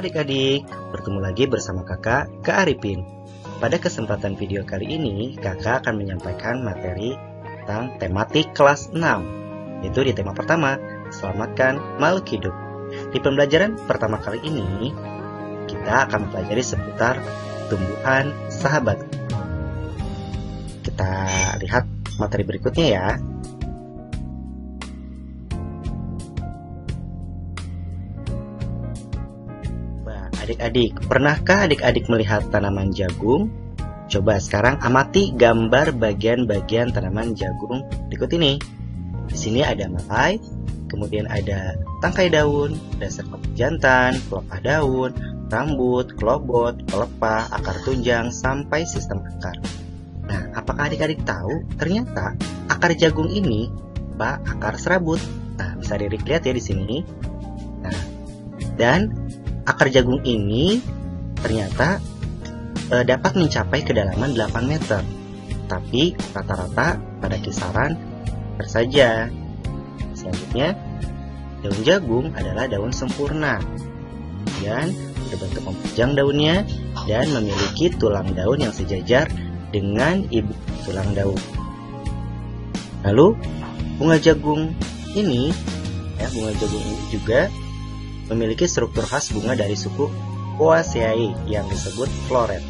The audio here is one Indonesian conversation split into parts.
adik-adik, bertemu lagi bersama kakak, Kak Arifin. Pada kesempatan video kali ini, kakak akan menyampaikan materi tentang tematik kelas 6, yaitu di tema pertama, selamatkan makhluk hidup. Di pembelajaran pertama kali ini, kita akan mempelajari seputar tumbuhan sahabat. Kita lihat materi berikutnya ya. Adik-adik, pernahkah adik-adik melihat tanaman jagung? Coba sekarang amati gambar bagian-bagian tanaman jagung berikut ini. Di sini ada mapai, kemudian ada tangkai daun, dasar jantan, pelepah daun, rambut, kelobot, pelepah, akar tunjang, sampai sistem akar. Nah, apakah adik-adik tahu? Ternyata akar jagung ini akar serabut. Nah, bisa adik-adik lihat ya di sini. Nah, dan akar jagung ini ternyata dapat mencapai kedalaman 8 meter. Tapi rata-rata pada kisaran meter saja. Selanjutnya, daun jagung adalah daun sempurna. Kemudian berbentuk memanjang daunnya dan memiliki tulang daun yang sejajar dengan ibu tulang daun. Lalu bunga jagung ini juga memiliki struktur khas bunga dari suku Poaceae yang disebut floret.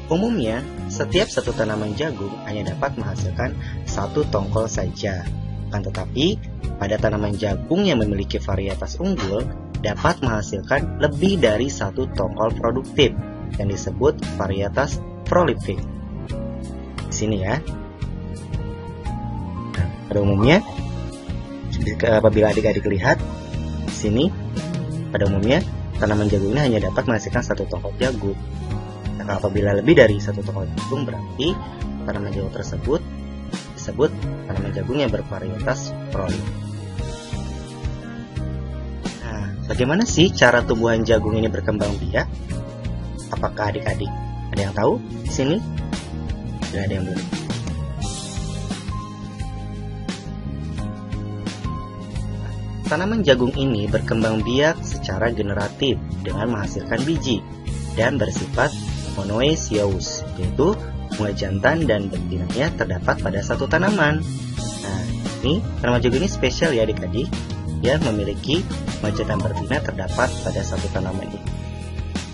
Umumnya, setiap satu tanaman jagung hanya dapat menghasilkan satu tongkol saja. Akan tetapi, pada tanaman jagung yang memiliki varietas unggul dapat menghasilkan lebih dari satu tongkol produktif yang disebut varietas prolific. Di sini ya. Nah, pada umumnya, apabila adik-adik lihat di sini, pada umumnya, tanaman jagung ini hanya dapat menghasilkan satu tongkol jagung. Nah, apabila lebih dari satu tongkol jagung, berarti tanaman jagung tersebut disebut tanaman jagung yang bervarietas prolific. Nah, bagaimana sih cara tumbuhan jagung ini berkembang biak? Apakah adik-adik ada yang tahu di sini? Tidak ada yang belum. Tanaman jagung ini berkembang biak secara generatif dengan menghasilkan biji dan bersifat monoecious, yaitu bunga jantan dan betinanya terdapat pada satu tanaman. Nah, ini tanaman jagung ini spesial ya adik-adik, dia memiliki bunga jantan betina terdapat pada satu tanaman ini.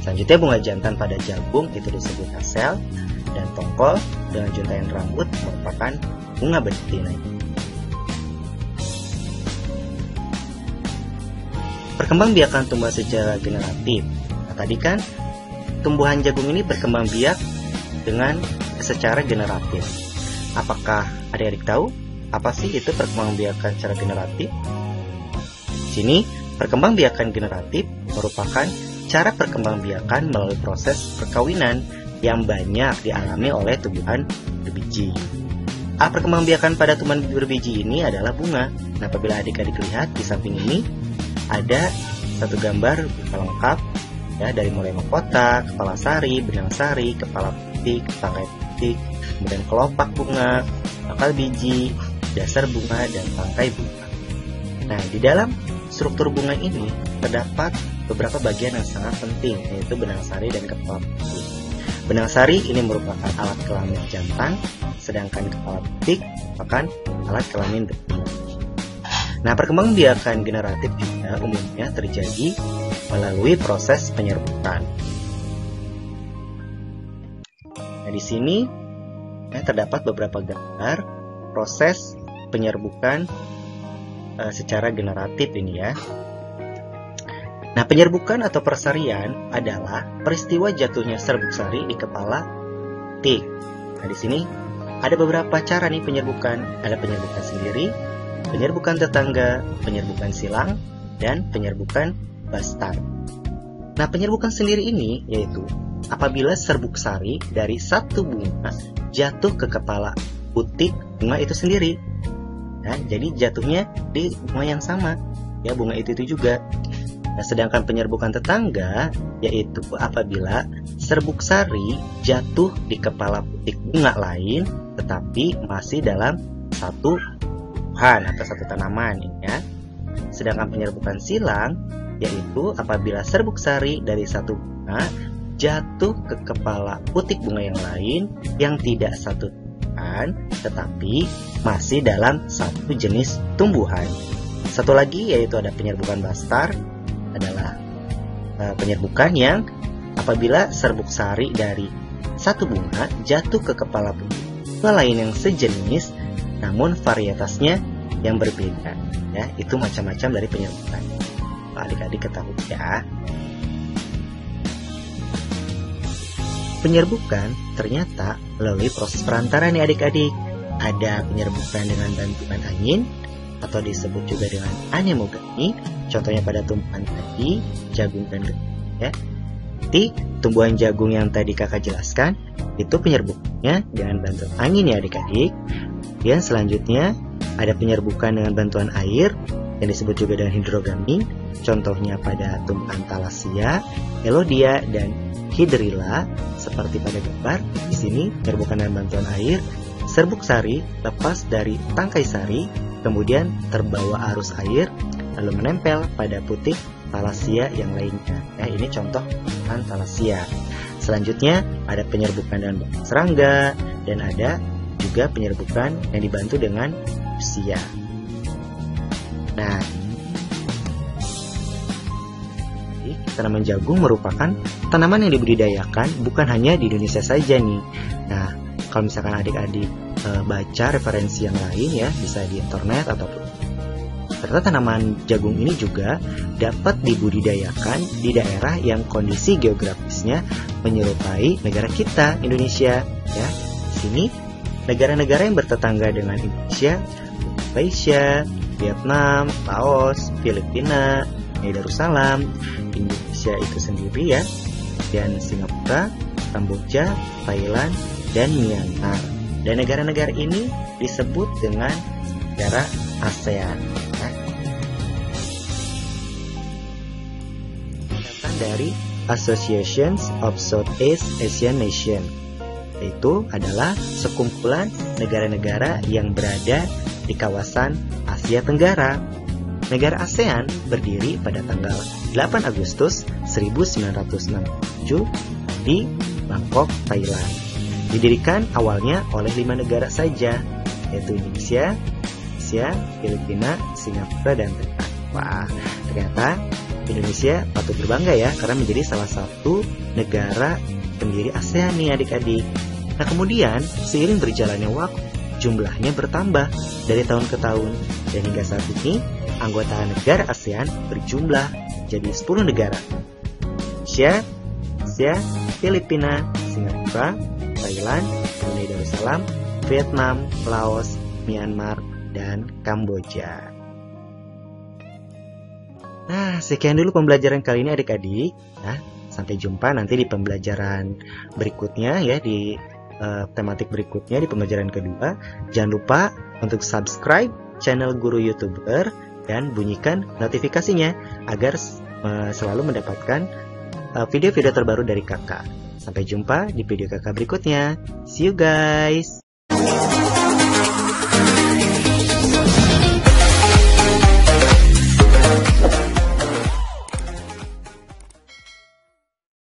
Selanjutnya bunga jantan pada jagung itu disebut asel, dan tongkol dengan juntaian rambut merupakan bunga betina. Perkembangbiakan tumbuhan secara generatif. Nah, tadi kan tumbuhan jagung ini berkembang biak dengan secara generatif. Apakah adik-adik tahu apa sih itu perkembangbiakan secara generatif? Di sini, perkembangbiakan generatif merupakan cara perkembangbiakan melalui proses perkawinan yang banyak dialami oleh tumbuhan berbiji. Perkembangbiakan pada tumbuhan berbiji ini adalah bunga. Nah, apabila adik-adik lihat di samping ini, ada satu gambar lengkap ya, dari mulai mahkota, kepala sari, benang sari, kepala putik, tangkai putik, kemudian kelopak bunga, akar biji, dasar bunga, dan tangkai bunga. Nah, di dalam struktur bunga ini terdapat beberapa bagian yang sangat penting, yaitu benang sari dan kepala putik. Benang sari ini merupakan alat kelamin jantan, sedangkan kepala putik merupakan alat kelamin betina. Nah, perkembangbiakan generatif juga umumnya terjadi melalui proses penyerbukan. Nah, di sini terdapat beberapa gambar proses penyerbukan secara generatif ini ya. Nah, penyerbukan atau persarian adalah peristiwa jatuhnya serbuk sari di kepala putik. Nah, di sini ada beberapa cara nih penyerbukan. Ada penyerbukan sendiri, penyerbukan tetangga, penyerbukan silang, dan penyerbukan bastard. Nah, penyerbukan sendiri ini yaitu apabila serbuk sari dari satu bunga jatuh ke kepala putik bunga itu sendiri. Nah, jadi jatuhnya di bunga yang sama, ya bunga itu juga. Nah, sedangkan penyerbukan tetangga yaitu apabila serbuk sari jatuh di kepala putik bunga lain tetapi masih dalam satu tumbuhan atau satu tanaman ya. Sedangkan penyerbukan silang yaitu apabila serbuk sari dari satu bunga jatuh ke kepala putik bunga yang lain yang tidak satu tumbuhan, tetapi masih dalam satu jenis tumbuhan. Satu lagi yaitu ada penyerbukan bastar, adalah penyerbukan yang apabila serbuk sari dari satu bunga jatuh ke kepala bunga lain yang sejenis namun varietasnya yang berbeda. Ya, itu macam-macam dari penyerbukan. Adik-adik ketahui ya. Penyerbukan ternyata melalui proses perantara nih adik-adik. Ada penyerbukan dengan bantuan angin atau disebut juga dengan anemogami. Contohnya pada tumbuhan tadi, jagung dan gandum ya. Di tumbuhan jagung yang tadi kakak jelaskan, itu penyerbukannya dengan bantuan angin ya adik-adik. Dan selanjutnya ada penyerbukan dengan bantuan air yang disebut juga dengan hidrogami. Contohnya pada tumbuhan Thalassia, Elodea, dan Hydrilla seperti pada gambar. Di sini penyerbukan dengan bantuan air, serbuk sari lepas dari tangkai sari, kemudian terbawa arus air, lalu menempel pada putik Thalassia yang lainnya. Ya, ini contoh tumbuhan Thalassia. Selanjutnya ada penyerbukan dengan serangga dan ada juga penyerbukan yang dibantu dengan usia. Nah, tanaman jagung merupakan tanaman yang dibudidayakan bukan hanya di Indonesia saja nih. Nah, kalau misalkan adik-adik baca referensi yang lain ya, bisa di internet ataupun ternyata tanaman jagung ini juga dapat dibudidayakan di daerah yang kondisi geografisnya menyerupai negara kita, Indonesia ya. Di sini negara-negara yang bertetangga dengan Indonesia, Malaysia, Vietnam, Laos, Filipina, Darussalam, Indonesia itu sendiri ya, dan Singapura, Kamboja, Thailand, dan Myanmar. Dan negara-negara ini disebut dengan negara ASEAN. Datang dari Associations of Southeast Asian Nations, yaitu adalah sekumpulan negara-negara yang berada di kawasan Asia Tenggara. Negara ASEAN berdiri pada tanggal 8 Agustus 1967 di Bangkok, Thailand. Didirikan awalnya oleh 5 negara saja, yaitu Indonesia, Malaysia, Filipina, Singapura, dan Thailand. Wah, ternyata Indonesia patut berbangga ya, karena menjadi salah satu negara pendiri ASEAN nih adik-adik. Nah kemudian, seiring berjalannya waktu, jumlahnya bertambah dari tahun ke tahun, dan hingga saat ini anggota negara ASEAN berjumlah jadi 10 negara. Indonesia, Malaysia, Filipina, Singapura, Thailand, Brunei Darussalam, Vietnam, Laos, Myanmar, dan Kamboja. Nah, sekian dulu pembelajaran kali ini adik-adik. Nah, sampai jumpa nanti di pembelajaran berikutnya ya, di tematik berikutnya di pembelajaran kedua. Jangan lupa untuk subscribe channel Guru YouTuber dan bunyikan notifikasinya agar selalu mendapatkan video-video terbaru dari kakak. Sampai jumpa di video kakak berikutnya. See you guys!